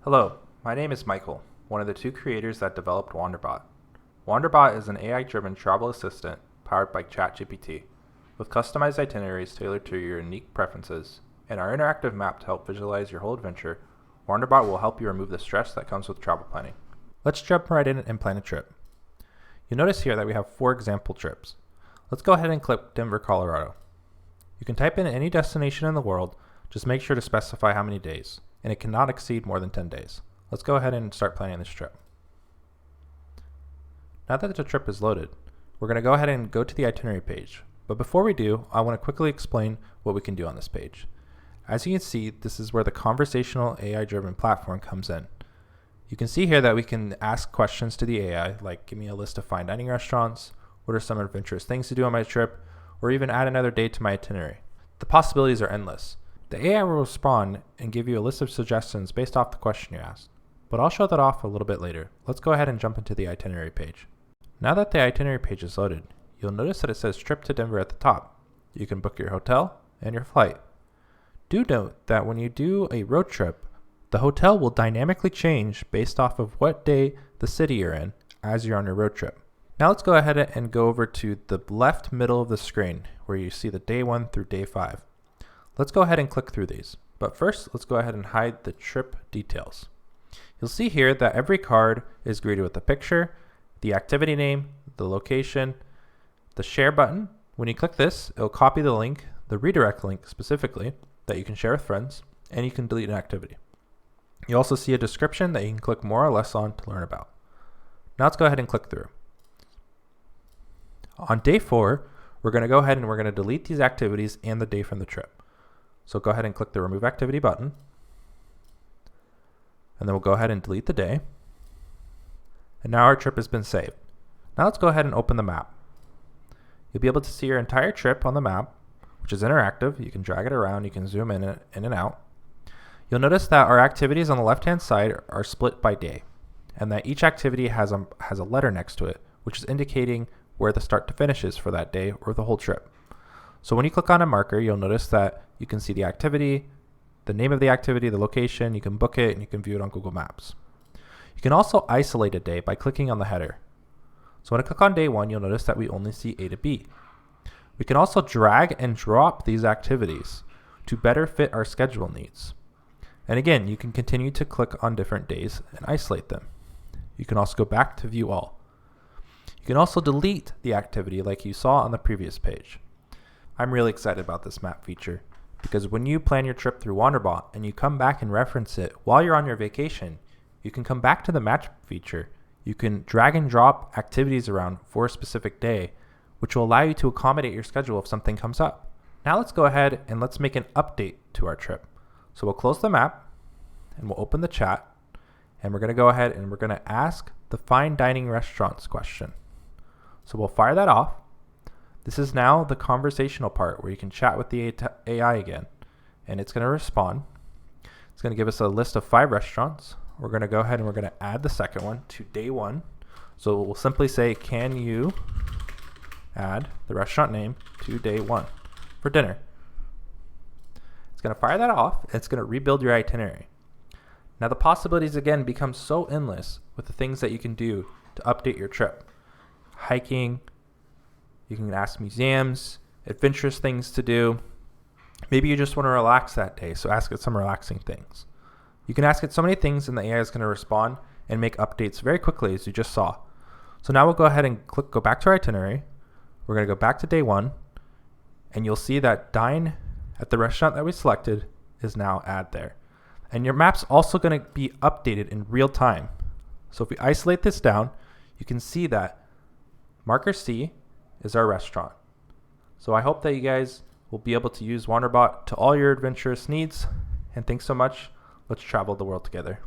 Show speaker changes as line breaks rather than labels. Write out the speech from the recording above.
Hello, my name is Michael, one of the two creators that developed Wanderbot. Wanderbot is an AI-driven travel assistant powered by ChatGPT, with customized itineraries tailored to your unique preferences, and our interactive map to help visualize your whole adventure. Wanderbot will help you remove the stress that comes with travel planning. Let's jump right in and plan a trip. You'll notice here that we have 4 example trips. Let's go ahead and click Denver, Colorado. You can type in any destination in the world, just make sure to specify how many days, and it cannot exceed more than 10 days. Let's go ahead and start planning this trip. Now that the trip is loaded, we're going to go ahead and go to the itinerary page. But before we do, I want to quickly explain what we can do on this page. As you can see, this is where the conversational AI-driven platform comes in. You can see here that we can ask questions to the AI, like give me a list of fine dining restaurants, what are some adventurous things to do on my trip, or even add another day to my itinerary. The possibilities are endless. The AI will respond and give you a list of suggestions based off the question you asked. But I'll show that off a little bit later. Let's go ahead and jump into the itinerary page. Now that the itinerary page is loaded, you'll notice that it says trip to Denver at the top. You can book your hotel and your flight. Do note that when you do a road trip, the hotel will dynamically change based off of what day the city you're in as you're on your road trip. Now let's go ahead and go over to the left middle of the screen where you see the day 1 through day 5. Let's go ahead and click through these. But first, let's go ahead and hide the trip details. You'll see here that every card is greeted with a picture, the activity name, the location, the share button. When you click this, it'll copy the link, the redirect link specifically, that you can share with friends, and you can delete an activity. You also see a description that you can click more or less on to learn about. Now let's go ahead and click through. On day 4, we're going to go ahead and we're going to delete these activities and the day from the trip. So go ahead and click the remove activity button, and then we'll go ahead and delete the day. And now our trip has been saved. Now let's go ahead and open the map. You'll be able to see your entire trip on the map, which is interactive. You can drag it around, you can zoom in and out. You'll notice that our activities on the left-hand side are split by day, and that each activity has a letter next to it, which is indicating where the start to finish is for that day or the whole trip. So when you click on a marker, you'll notice that you can see the activity, the name of the activity, the location, you can book it, and you can view it on Google Maps. You can also isolate a day by clicking on the header. So when I click on day 1, you'll notice that we only see A to B. We can also drag and drop these activities to better fit our schedule needs. And again, you can continue to click on different days and isolate them. You can also go back to view all. You can also delete the activity like you saw on the previous page. I'm really excited about this map feature because when you plan your trip through Wanderbot and you come back and reference it while you're on your vacation, you can come back to the match feature. You can drag and drop activities around for a specific day, which will allow you to accommodate your schedule if something comes up. Now let's go ahead and let's make an update to our trip. So we'll close the map and we'll open the chat, and we're going to go ahead and we're going to ask the fine dining restaurants question. So we'll fire that off. This is now the conversational part where you can chat with the AI again, and it's going to respond. It's going to give us a list of 5 restaurants. We're going to go ahead and we're going to add the second one to day 1. So we'll simply say, can you add the restaurant name to day 1 for dinner? It's going to fire that off. It's going to rebuild your itinerary. Now the possibilities again become so endless with the things that you can do to update your trip. Hiking, you can ask museums, adventurous things to do. Maybe you just want to relax that day, so ask it some relaxing things. You can ask it so many things and the AI is going to respond and make updates very quickly, as you just saw. So now we'll go ahead and go back to our itinerary. We're going to go back to day 1, and you'll see that dine at the restaurant that we selected is now add there. And your map's also going to be updated in real time. So if we isolate this down, you can see that marker C is our restaurant. So I hope that you guys will be able to use Wanderbot to all your adventurous needs. And thanks so much. Let's travel the world together.